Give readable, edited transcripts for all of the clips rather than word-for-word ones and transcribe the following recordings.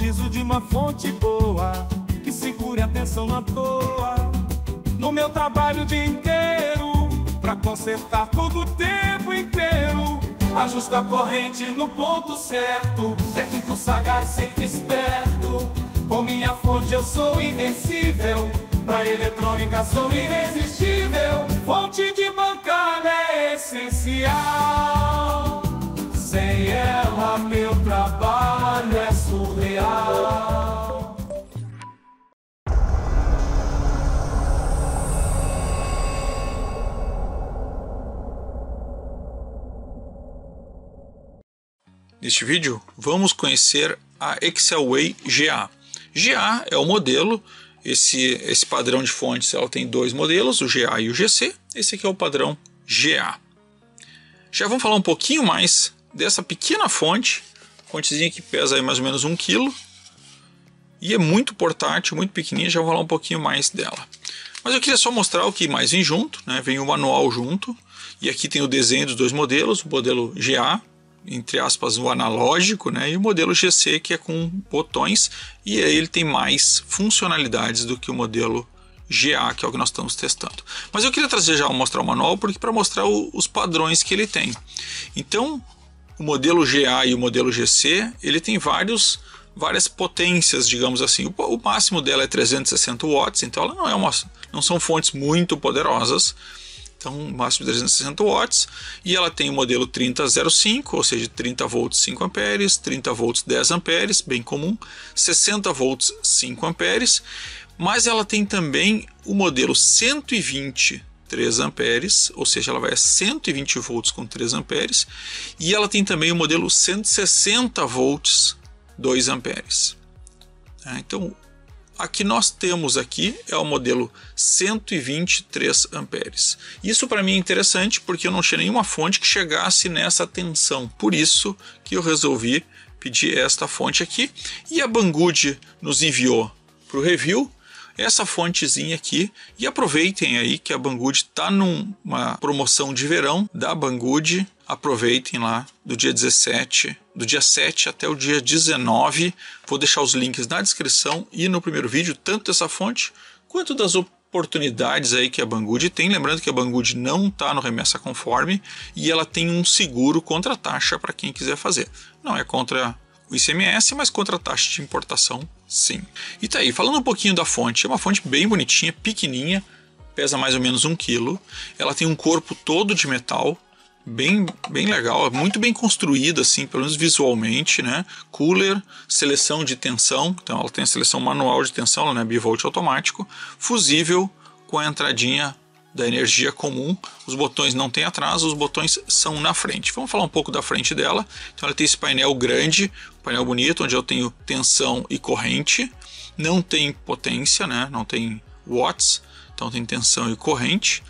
preciso de uma fonte boa que segure a tensão na toa. No meu trabalho o dia inteiro, pra consertar tudo o tempo inteiro. Ajusta a corrente no ponto certo, técnico sagaz, sempre esperto. Com minha fonte eu sou invencível, pra eletrônica sou irresistível. Fonte de bancada é essencial, sem ela meu trabalho é surreal. Neste vídeo, vamos conhecer a Excelway GA. GA é o modelo, esse padrão de fontes ela tem dois modelos, o GA e o GC. Esse aqui é o padrão GA. Já vamos falar um pouquinho mais dessa pequena fonte, fontezinha que pesa aí mais ou menos 1 kg. E é muito portátil, muito pequenininha, já vou falar um pouquinho mais dela. Mas eu queria só mostrar o que mais vem junto, né? Vem o manual junto, e aqui tem o desenho dos dois modelos, o modelo GA, entre aspas, o analógico, né? E o modelo GC, que é com botões, e aí ele tem mais funcionalidades do que o modelo GA, que é o que nós estamos testando. Mas eu queria trazer já mostrar o manual, porque para mostrar os padrões que ele tem. Então, o modelo GA e o modelo GC, ele tem várias potências, digamos assim. O máximo dela é 360 watts, então ela não são fontes muito poderosas. Então, máximo de 360 watts, e ela tem o modelo 3005, ou seja, 30 volts 5 amperes, 30 volts 10 amperes, bem comum, 60 volts 5 amperes, mas ela tem também o modelo 120 3 amperes, ou seja, ela vai a 120 volts com 3 amperes, e ela tem também o modelo 160 volts 2 amperes. Então, a que nós temos aqui é o modelo 123 amperes. Isso para mim é interessante porque eu não tinha nenhuma fonte que chegasse nessa tensão. Por isso que eu resolvi pedir esta fonte aqui. E a Banggood nos enviou para o review essa fontezinha aqui. E aproveitem aí que a Banggood está numa promoção de verão da Banggood. Aproveitem lá do dia 7 até o dia 19. Vou deixar os links na descrição e no primeiro vídeo, tanto dessa fonte quanto das oportunidades aí que a Banggood tem. Lembrando que a Banggood não está no remessa conforme e ela tem um seguro contra a taxa para quem quiser fazer. Não é contra o ICMS, mas contra a taxa de importação, sim. E tá aí, falando um pouquinho da fonte, é uma fonte bem bonitinha, pequenininha, pesa mais ou menos 1 kg. Ela tem um corpo todo de metal, bem legal, muito bem construída assim, pelo menos visualmente, né? Cooler, seleção de tensão, então ela tem a seleção manual de tensão, ela não é bivolt automático, fusível com a entradinha da energia comum. Os botões não tem atrás, os botões são na frente. Vamos falar um pouco da frente dela. Então ela tem esse painel grande, painel bonito, onde eu tenho tensão e corrente, não tem potência, né? Não tem watts, então tem tensão e corrente.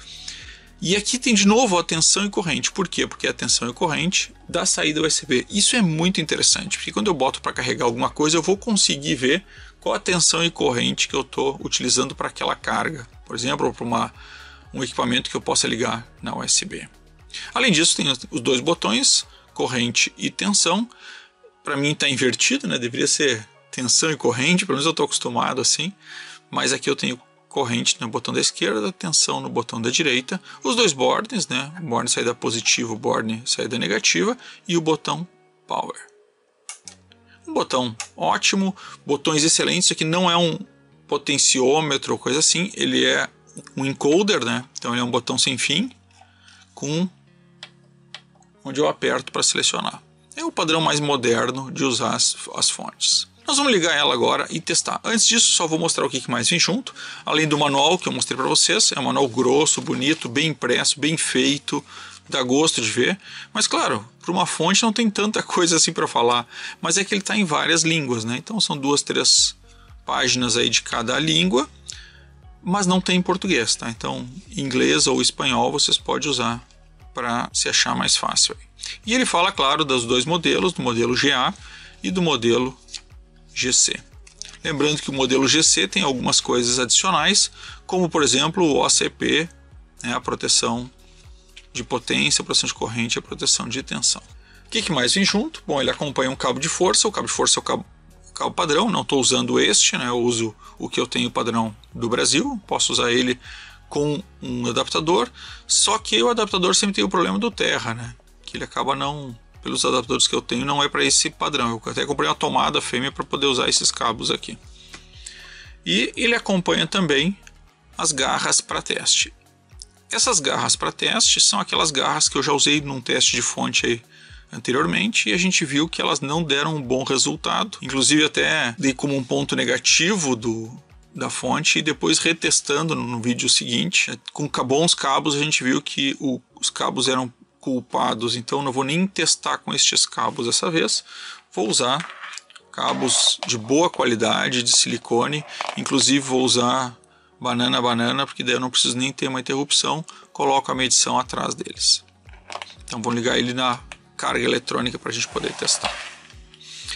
E aqui tem de novo a tensão e corrente. Por quê? Porque é a tensão e corrente da saída USB. Isso é muito interessante, porque quando eu boto para carregar alguma coisa, eu vou conseguir ver qual a tensão e corrente que eu estou utilizando para aquela carga. Por exemplo, ou para um equipamento que eu possa ligar na USB. Além disso, tem os dois botões, corrente e tensão. Para mim está invertido, né? Deveria ser tensão e corrente, pelo menos eu estou acostumado assim. Mas aqui eu tenho corrente no botão da esquerda, tensão no botão da direita, os dois bordens, né? O borne saída positiva, o borne saída negativa e o botão power. Um botão ótimo, botões excelentes. Isso aqui não é um potenciômetro ou coisa assim, ele é um encoder, né? Então ele é um botão sem fim, onde eu aperto para selecionar. É o padrão mais moderno de usar as fontes. Nós vamos ligar ela agora e testar. Antes disso, só vou mostrar o que mais vem junto. Além do manual que eu mostrei para vocês, é um manual grosso, bonito, bem impresso, bem feito, dá gosto de ver. Mas claro, para uma fonte não tem tanta coisa assim para falar, mas é que ele está em várias línguas, né? Então são 2, 3 páginas aí de cada língua, mas não tem em português, tá? Então, inglês ou espanhol vocês podem usar para se achar mais fácil aí. E ele fala, claro, dos dois modelos, do modelo GA e do modelo GC. Lembrando que o modelo GC tem algumas coisas adicionais, como por exemplo o OCP, né, a proteção de potência, a proteção de corrente e a proteção de tensão. O que mais vem junto? Bom, ele acompanha um cabo de força. O cabo de força é cabo padrão, não estou usando este, né? Eu uso o que eu tenho padrão do Brasil, posso usar ele com um adaptador, só que o adaptador sempre tem o problema do terra, né? Que ele acaba não, pelos adaptadores que eu tenho, não é para esse padrão. Eu até comprei uma tomada fêmea para poder usar esses cabos aqui. E ele acompanha também as garras para teste. Essas garras para teste são aquelas garras que eu já usei num teste de fonte aí anteriormente e a gente viu que elas não deram um bom resultado. Inclusive até dei como um ponto negativo da fonte e depois retestando no vídeo seguinte, com bons cabos, a gente viu que os cabos eram culpados, então não vou nem testar com estes cabos dessa vez. Vou usar cabos de boa qualidade, de silicone, inclusive vou usar banana, porque daí eu não preciso nem ter uma interrupção, coloco a medição atrás deles. Então vou ligar ele na carga eletrônica para a gente poder testar.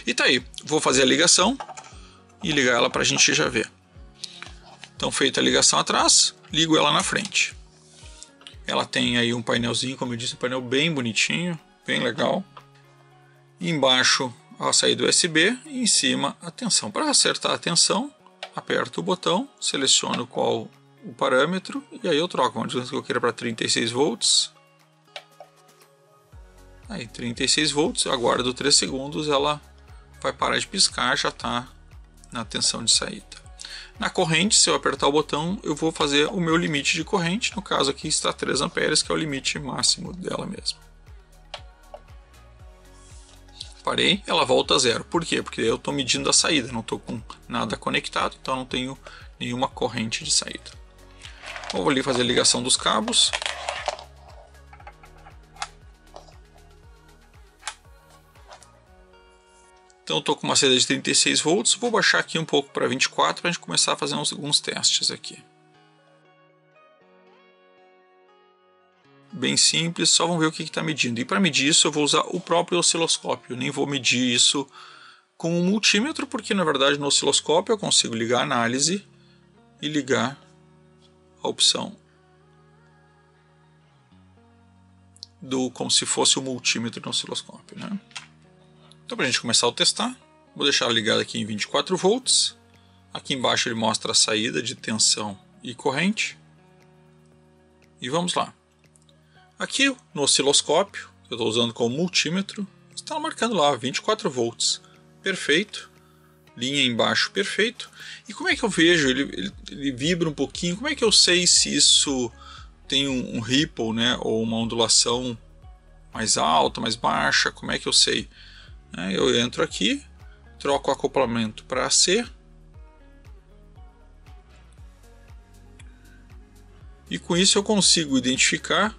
E tá aí, vou fazer a ligação e ligar ela para a gente já ver. Então feita a ligação atrás, ligo ela na frente. Ela tem aí um painelzinho, como eu disse, um painel bem bonitinho, bem legal. E embaixo a saída USB e em cima a tensão. Para acertar a tensão, aperto o botão, seleciono qual o parâmetro e aí eu troco. Vamos dizer que eu queira para 36 volts. Aí 36 volts, eu aguardo 3 segundos, ela vai parar de piscar, já está na tensão de saída. Na corrente, se eu apertar o botão, eu vou fazer o meu limite de corrente. No caso aqui está 3 amperes, que é o limite máximo dela mesma. Parei, ela volta a zero. Por quê? Porque eu estou medindo a saída, não estou com nada conectado, então não tenho nenhuma corrente de saída. Vou ali fazer a ligação dos cabos. Então eu estou com uma saída de 36 volts, vou baixar aqui um pouco para 24 para a gente começar a fazer alguns testes aqui. Bem simples, só vamos ver o que está medindo. E para medir isso eu vou usar o próprio osciloscópio, eu nem vou medir isso com um multímetro, porque na verdade no osciloscópio eu consigo ligar a análise e ligar a opção como se fosse o multímetro no osciloscópio, né? Então, para a gente começar a testar, vou deixar ligado aqui em 24 volts. Aqui embaixo ele mostra a saída de tensão e corrente. E vamos lá. Aqui no osciloscópio, que eu estou usando como multímetro, está marcando lá 24 volts. Perfeito. Linha embaixo, perfeito. E como é que eu vejo? Ele vibra um pouquinho. Como é que eu sei se isso tem um ripple, né? Ou uma ondulação mais alta, mais baixa? Como é que eu sei? Eu entro aqui, troco o acoplamento para AC e com isso eu consigo identificar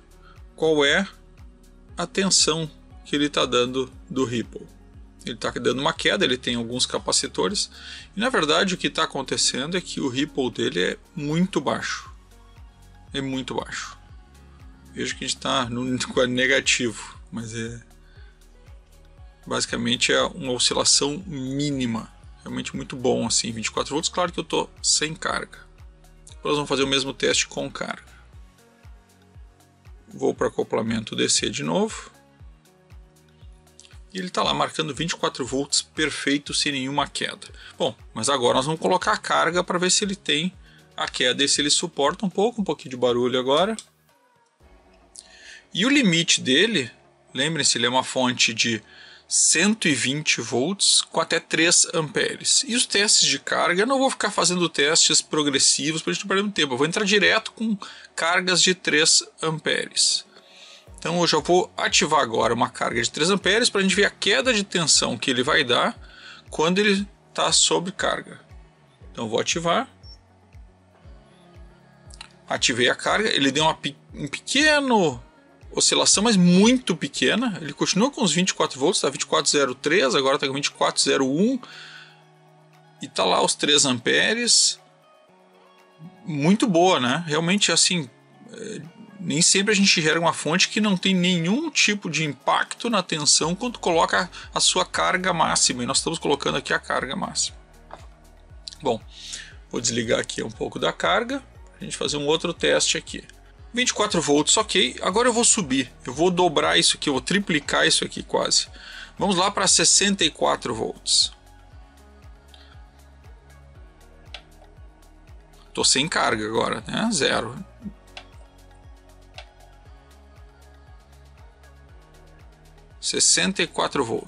qual é a tensão que ele está dando do ripple. Ele está dando uma queda, ele tem alguns capacitores e na verdade o que está acontecendo é que o ripple dele é muito baixo. É muito baixo. Vejo que a gente está no negativo, mas basicamente é uma oscilação mínima, realmente muito bom assim, 24 volts, claro que eu estou sem carga. Depois vamos fazer o mesmo teste com carga. Vou para acoplamento DC de novo. E ele está lá marcando 24 volts perfeito, sem nenhuma queda. Bom, mas agora nós vamos colocar a carga para ver se ele tem a queda e se ele suporta um pouquinho de barulho agora. E o limite dele, lembrem-se, ele é uma fonte de 120 volts com até 3 amperes. E os testes de carga, eu não vou ficar fazendo testes progressivos para a gente não perder muito tempo. Eu vou entrar direto com cargas de 3 amperes. Então eu já vou ativar agora uma carga de 3 amperes para a gente ver a queda de tensão que ele vai dar quando ele está sob carga. Então eu vou ativar. Ativei a carga, ele deu um pequeno oscilação, mas muito pequena. Ele continua com os 24 volts, está 24,03, agora está com 24,01 e está lá os 3 amperes. Muito boa, né? Realmente assim, nem sempre a gente gera uma fonte que não tem nenhum tipo de impacto na tensão quando coloca a sua carga máxima, e nós estamos colocando aqui a carga máxima. Bom, vou desligar aqui um pouco da carga para a gente fazer um outro teste aqui. 24 volts, ok. Agora eu vou subir, eu vou dobrar isso aqui, eu vou triplicar isso aqui quase. Vamos lá para 64 volts. Tô sem carga agora, né? 0. V.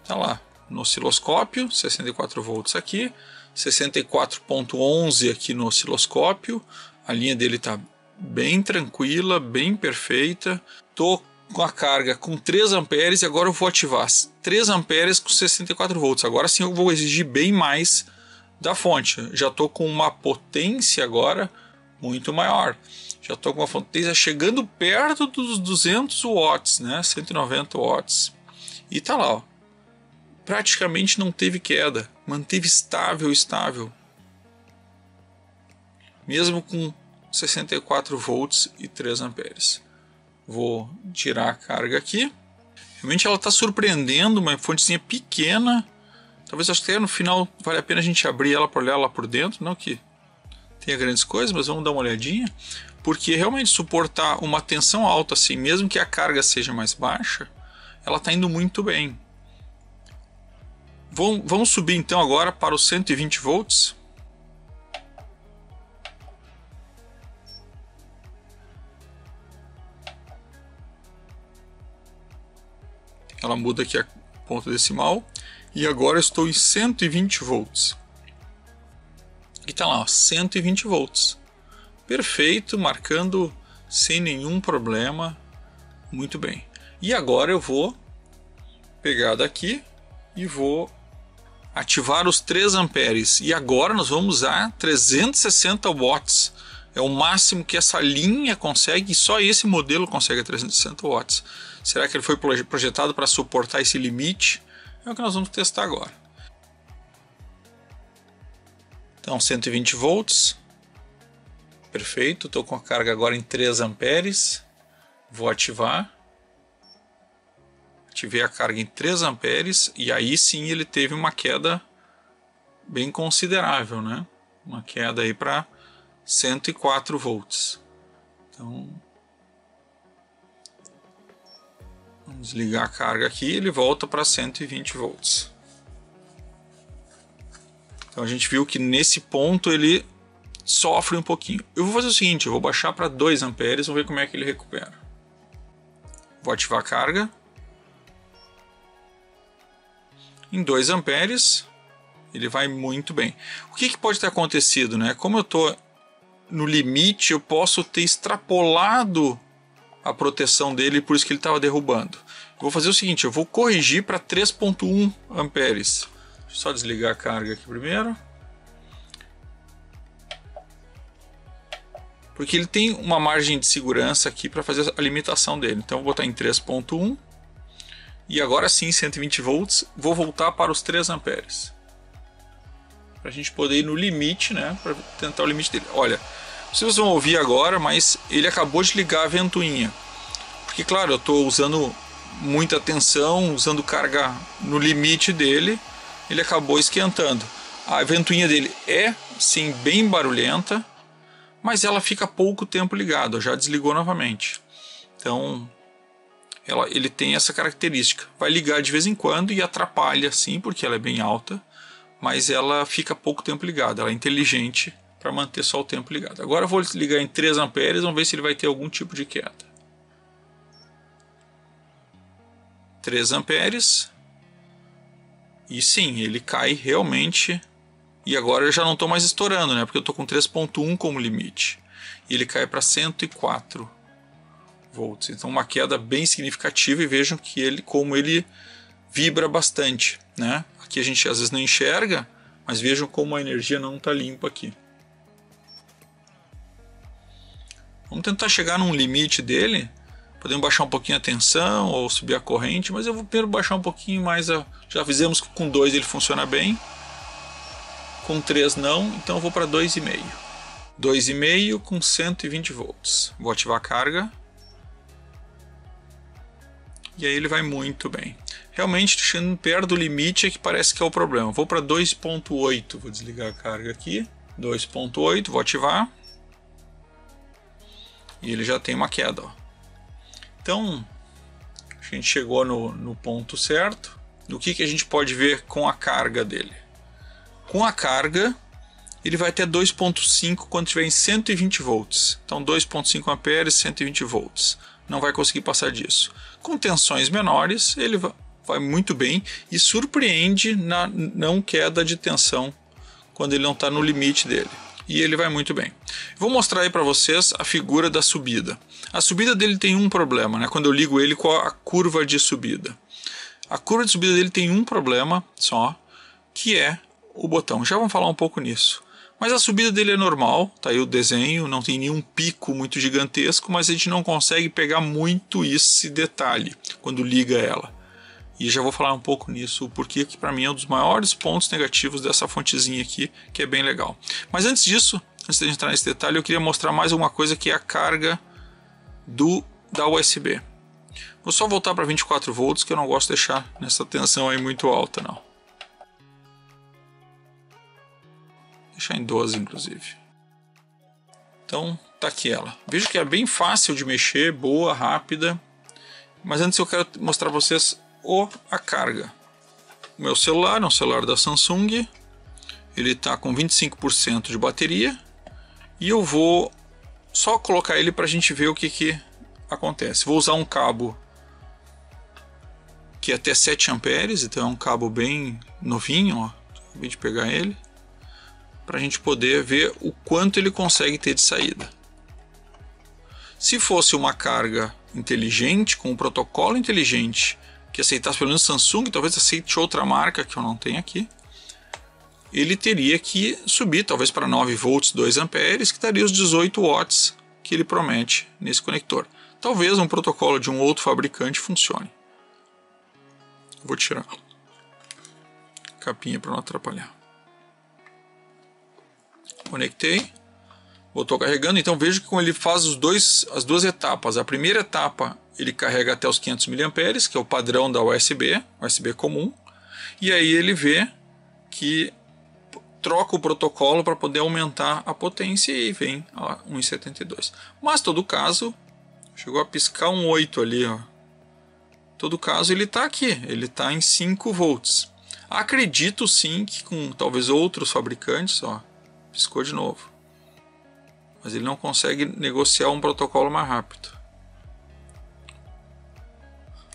Tá lá no osciloscópio, 64 volts aqui, 64.11 aqui no osciloscópio. A linha dele tá bem tranquila, bem perfeita. Tô com a carga com 3 amperes e agora eu vou ativar 3 amperes com 64 volts. Agora sim eu vou exigir bem mais da fonte. Já tô com uma potência agora muito maior. Já estou com uma potência chegando perto dos 200 watts, né? 190 watts. E tá lá, ó. Praticamente não teve queda. Manteve estável. Mesmo com 64 volts e 3 amperes. Vou tirar a carga aqui. Realmente ela está surpreendendo, uma fontezinha pequena. Talvez acho que até no final vale a pena a gente abrir ela para olhar lá por dentro. Não que tenha grandes coisas, mas vamos dar uma olhadinha. Porque realmente suportar uma tensão alta assim, mesmo que a carga seja mais baixa, ela está indo muito bem. Vamos subir então agora para os 120 volts. Ela muda aqui a ponto decimal. E agora estou em 120 volts. E está lá, ó, 120 volts. Perfeito, marcando sem nenhum problema. Muito bem. E agora eu vou pegar daqui e vou ativar os 3 amperes. E agora nós vamos usar 360 watts. É o máximo que essa linha consegue, e só esse modelo consegue 360 watts. Será que ele foi projetado para suportar esse limite? É o que nós vamos testar agora. Então, 120 volts. Perfeito, estou com a carga agora em 3 amperes. Vou ativar. Ativei a carga em 3 amperes e aí sim ele teve uma queda bem considerável, né? Uma queda aí para 104 volts. Então, vamos desligar a carga aqui e ele volta para 120 volts. Então a gente viu que nesse ponto ele sofre um pouquinho. Eu vou fazer o seguinte, eu vou baixar para 2 amperes, vamos ver como é que ele recupera. Vou ativar a carga. Em 2 amperes, ele vai muito bem. O que pode ter acontecido, né? Como eu estou no limite, eu posso ter extrapolado a proteção dele, por isso que ele estava derrubando. Eu vou fazer o seguinte, eu vou corrigir para 3.1 amperes. Deixa eu só desligar a carga aqui primeiro. Porque ele tem uma margem de segurança aqui para fazer a limitação dele. Então eu vou botar em 3.1. E agora sim, 120 volts, vou voltar para os 3 amperes. Para a gente poder ir no limite, né? Para tentar o limite dele. Olha, vocês vão ouvir agora, mas ele acabou de ligar a ventoinha. Porque, claro, eu estou usando muita tensão, usando carga no limite dele. Ele acabou esquentando. A ventoinha dele é, sim, bem barulhenta, mas ela fica pouco tempo ligada. Já desligou novamente. Então, ele tem essa característica. Vai ligar de vez em quando e atrapalha, sim, porque ela é bem alta, mas ela fica pouco tempo ligada. Ela é inteligente para manter só o tempo ligado. Agora eu vou ligar em 3 amperes, vamos ver se ele vai ter algum tipo de queda. 3 amperes. E sim, ele cai realmente. E agora eu já não estou mais estourando, né? Porque eu estou com 3.1 como limite. E ele cai para 104 volts. Então uma queda bem significativa, e vejam que como ele vibra bastante, né? Aqui a gente às vezes não enxerga, mas vejam como a energia não está limpa aqui. Vamos tentar chegar num limite dele. Podemos baixar um pouquinho a tensão ou subir a corrente, mas eu vou primeiro baixar um pouquinho mais. Já fizemos que com 2 ele funciona bem, com 3 não, então eu vou para 2,5. 2,5 com 120 volts. Vou ativar a carga. E aí ele vai muito bem. Realmente, chegando perto do limite é que parece que é o problema. Vou para 2,8. Vou desligar a carga aqui. 2,8, vou ativar. E ele já tem uma queda, ó. Então, a gente chegou no ponto certo. O que a gente pode ver com a carga dele? Com a carga, ele vai até 2.5 quando estiver em 120 volts. Então 2.5 amperes, 120 volts. Não vai conseguir passar disso. Com tensões menores, ele vai muito bem e surpreende na não queda de tensão quando ele não está no limite dele. E ele vai muito bem. Vou mostrar aí para vocês a figura da subida. A subida dele tem um problema, né? Quando eu ligo ele com a curva de subida. A curva de subida dele tem um problema só, que é o botão. Já vamos falar um pouco nisso. Mas a subida dele é normal, tá aí o desenho, não tem nenhum pico muito gigantesco, mas a gente não consegue pegar muito esse detalhe quando liga ela. E já vou falar um pouco nisso, porque que para mim é um dos maiores pontos negativos dessa fontezinha aqui, que é bem legal. Mas antes disso, antes de entrar nesse detalhe, eu queria mostrar mais uma coisa, que é a carga da USB. Vou só voltar para 24 volts, que eu não gosto de deixar nessa tensão aí muito alta, não. Deixar em 12, inclusive. Então, tá aqui ela. Veja que é bem fácil de mexer, boa, rápida. Mas antes eu quero mostrar para vocês a carga. O meu celular é um celular da Samsung. Ele está com 25% de bateria. E eu vou só colocar ele para a gente ver o que acontece. Vou usar um cabo que é até 7 amperes, então é um cabo bem novinho, ó. Acabei de pegar ele, para a gente poder ver o quanto ele consegue ter de saída. Se fosse uma carga inteligente, com um protocolo inteligente, que aceitasse pelo menos Samsung, talvez aceite outra marca que eu não tenho aqui, ele teria que subir talvez para 9 volts, 2 amperes, que daria os 18 watts que ele promete nesse conector. Talvez um protocolo de um outro fabricante funcione. Vou tirar a capinha para não atrapalhar. Conectei. Botou carregando. Então veja que como ele faz as duas etapas. A primeira etapa ele carrega até os 500 mA, que é o padrão da USB comum. E aí ele vê que troca o protocolo para poder aumentar a potência e vem a 1,72. Mas todo caso, chegou a piscar um 8 ali, ó. Todo caso ele está aqui, ele está em 5 volts. Acredito sim que com talvez outros fabricantes, ó, piscou de novo. Mas ele não consegue negociar um protocolo mais rápido.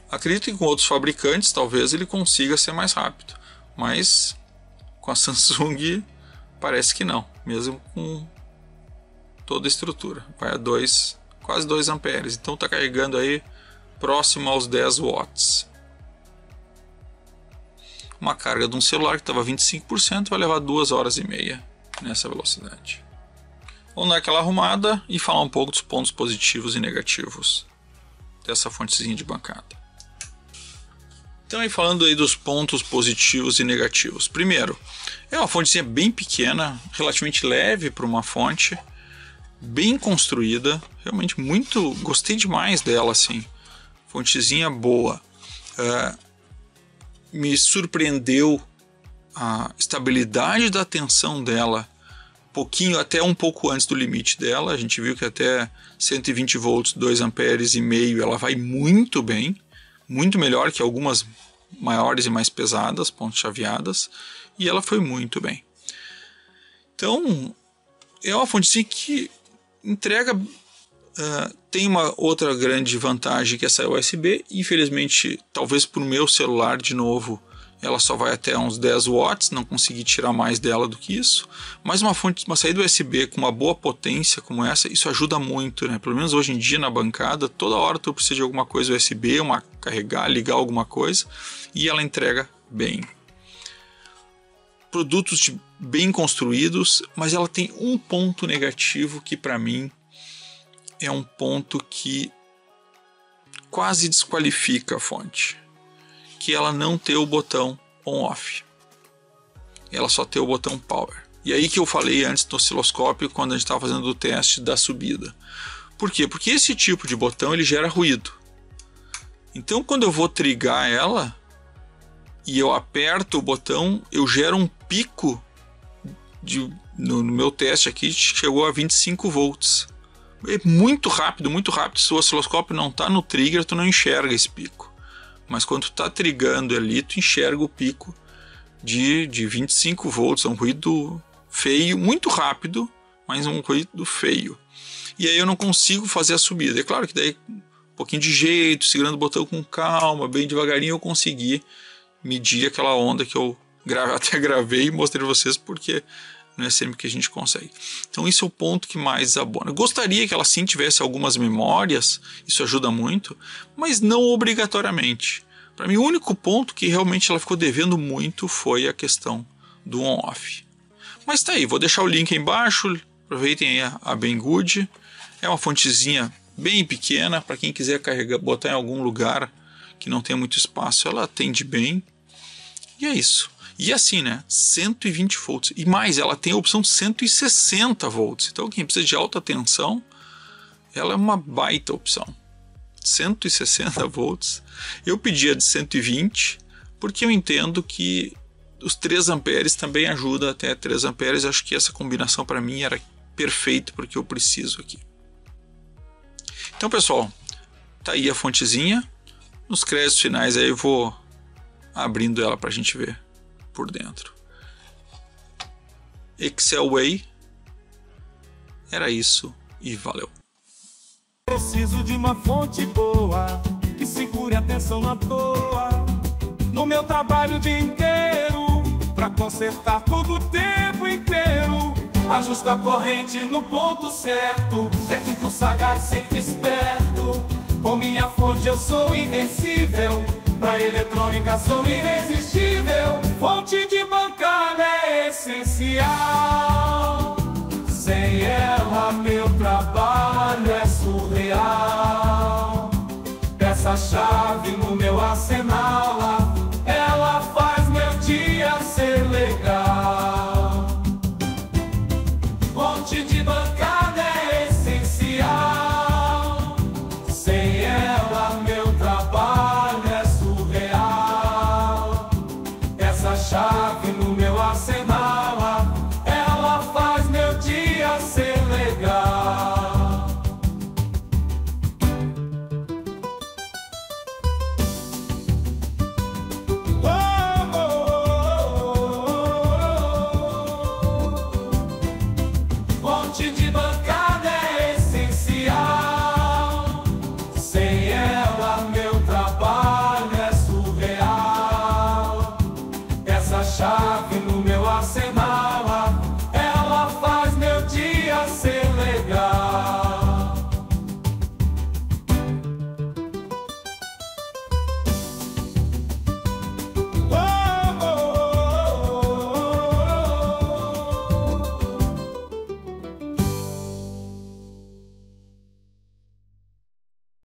Acredito que com outros fabricantes talvez ele consiga ser mais rápido. Mas com a Samsung parece que não, mesmo com toda a estrutura. Vai a quase 2 amperes. Então está carregando aí próximo aos 10 watts. Uma carga de um celular que estava 25% vai levar 2 horas e meia nessa velocidade. Vamos dar aquela arrumada e falar um pouco dos pontos positivos e negativos dessa fontezinha de bancada. Então aí falando aí dos pontos positivos e negativos. Primeiro, é uma fontezinha bem pequena, relativamente leve para uma fonte, bem construída, realmente gostei demais dela assim. Fontezinha boa. Me surpreendeu a estabilidade da tensão dela, até um pouco antes do limite dela. A gente viu que até 120 volts, 2 amperes e meio, ela vai muito bem, muito melhor que algumas maiores e mais pesadas, pontos chaveadas, e ela foi muito bem. Então, é uma fontezinha que entrega. Tem uma outra grande vantagem, que é essa USB. Infelizmente, talvez para o meu celular, de novo, ela só vai até uns 10 watts, não consegui tirar mais dela do que isso. Mas uma saída USB com uma boa potência como essa, isso ajuda muito, né? Pelo menos hoje em dia na bancada, toda hora tu precisa de alguma coisa USB, carregar, ligar alguma coisa, e ela entrega bem. Produtos bem construídos, mas ela tem um ponto negativo que para mim é um ponto que quase desqualifica a fonte, que ela não tem o botão on-off, ela só tem o botão power. E aí que eu falei antes do osciloscópio, quando a gente estava fazendo o teste da subida. Por quê? Porque esse tipo de botão ele gera ruído. Então quando eu vou trigar ela e eu aperto o botão, eu gero um pico no meu teste aqui, chegou a 25 volts. É muito rápido, muito rápido. Se o osciloscópio não está no trigger, tu não enxerga esse pico. Mas quando tu está trigando ali, tu enxerga o pico de 25 volts. É um ruído feio, muito rápido, mas um ruído feio. E aí eu não consigo fazer a subida. É claro que daí um pouquinho de jeito, segurando o botão com calma, bem devagarinho, eu consegui medir aquela onda que eu até gravei e mostrei para vocês, porque não é sempre que a gente consegue. Então isso é o ponto que mais desabona. Eu gostaria que ela sim tivesse algumas memórias, isso ajuda muito, mas não obrigatoriamente. Para mim o único ponto que realmente ela ficou devendo muito foi a questão do on-off. Mas tá aí, vou deixar o link aí embaixo, aproveitem aí a Banggood. É uma fontezinha bem pequena, para quem quiser carregar, botar em algum lugar que não tenha muito espaço, ela atende bem. E é isso. E assim, né, 120 volts. E mais, ela tem a opção 160 volts. Então quem precisa de alta tensão, ela é uma baita opção. 160 volts. Eu pedi a de 120, porque eu entendo que os 3 amperes também ajuda até 3 amperes. Acho que essa combinação para mim era perfeita porque eu preciso aqui. Então, pessoal, tá aí a fontezinha. Nos créditos finais aí eu vou abrindo ela para a gente ver por dentro. Excelway. Era isso e valeu. Preciso de uma fonte boa que segure a tensão na toa. No meu trabalho o dia inteiro, pra consertar tudo o tempo inteiro. Ajusta a corrente no ponto certo, técnico sagaz, sempre esperto. Com minha fonte eu sou invencível, pra eletrônica sou irresistível. Fonte de bancada é essencial, sem ela meu trabalho é surreal. Peça-chave no meu arsenal.